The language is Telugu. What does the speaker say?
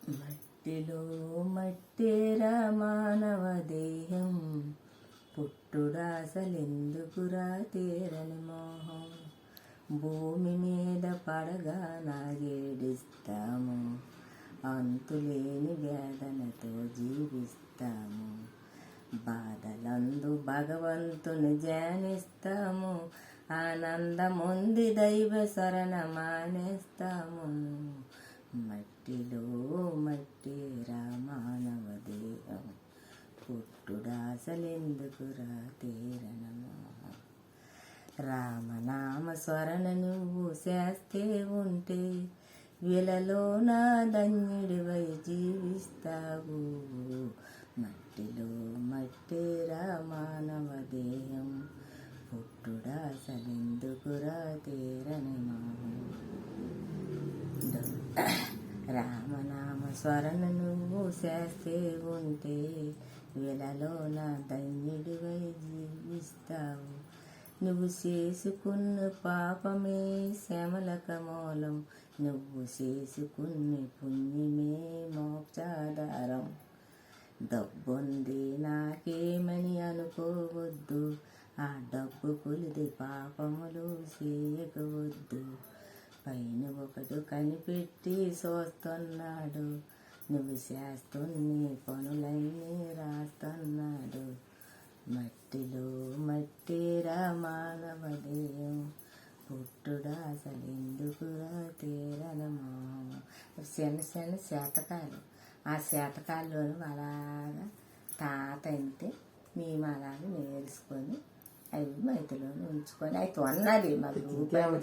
మట్టిలో మట్టేరా మానవ దేహం, పుట్టుడాసలెందుకురా తీరని మోహం. భూమి మీద పడగా నాగేడిస్తాము, అంతులేని వేదనతో జీవిస్తాము. బాధలందు భగవంతుని ధ్యానిస్తాము, ఆనందముంది దైవ శరణ మానేస్తాము. మట్టిలో మట్టిరా మానవ దేహం, పుట్టుడాసలెందుకురా తీరని మోహం. రామనామ స్మరణ నువ్వు చేస్తే ఉంటే, విలలో నా ధన్యుడివై జీవిస్తావు. మట్టిలో మట్టిరా మానవ దేహం, పుట్టుడాసలెందుకురా తీరని మోహం. రామనామ స్మరణ నువ్వు చేస్తే ఉంటే, విలలో నా ధన్యుడివై జీవిస్తావు. నువ్వు చేసుకున్న పాపమే శ్రమలక మూలం, నువ్వు చేసుకున్న పుణ్యమే మోక్షాధారం. డబ్బుంది నాకేమని అనుకోవద్దు, ఆ డబ్బు కొలిది పాపములు చేయకవద్దు. పైన ఒకడు కనిపెట్టి చూస్తున్నాడు, నువ్వు చేస్తున్న పనులన్నీ రాస్తున్నాడు. మట్టిలో మట్టిరా మానవ దేహం, పుట్టుడాసలెందుకురా తీరని మోహం. చిన్న చిన్న శతకాలు, ఆ శతకాల్లోనూ అలాగా తాత అంటే మేము అలాగే నేర్చుకొని అవి మైతులోనే ఉంచుకొని అవి తొన్నది మాకు రూపాయలు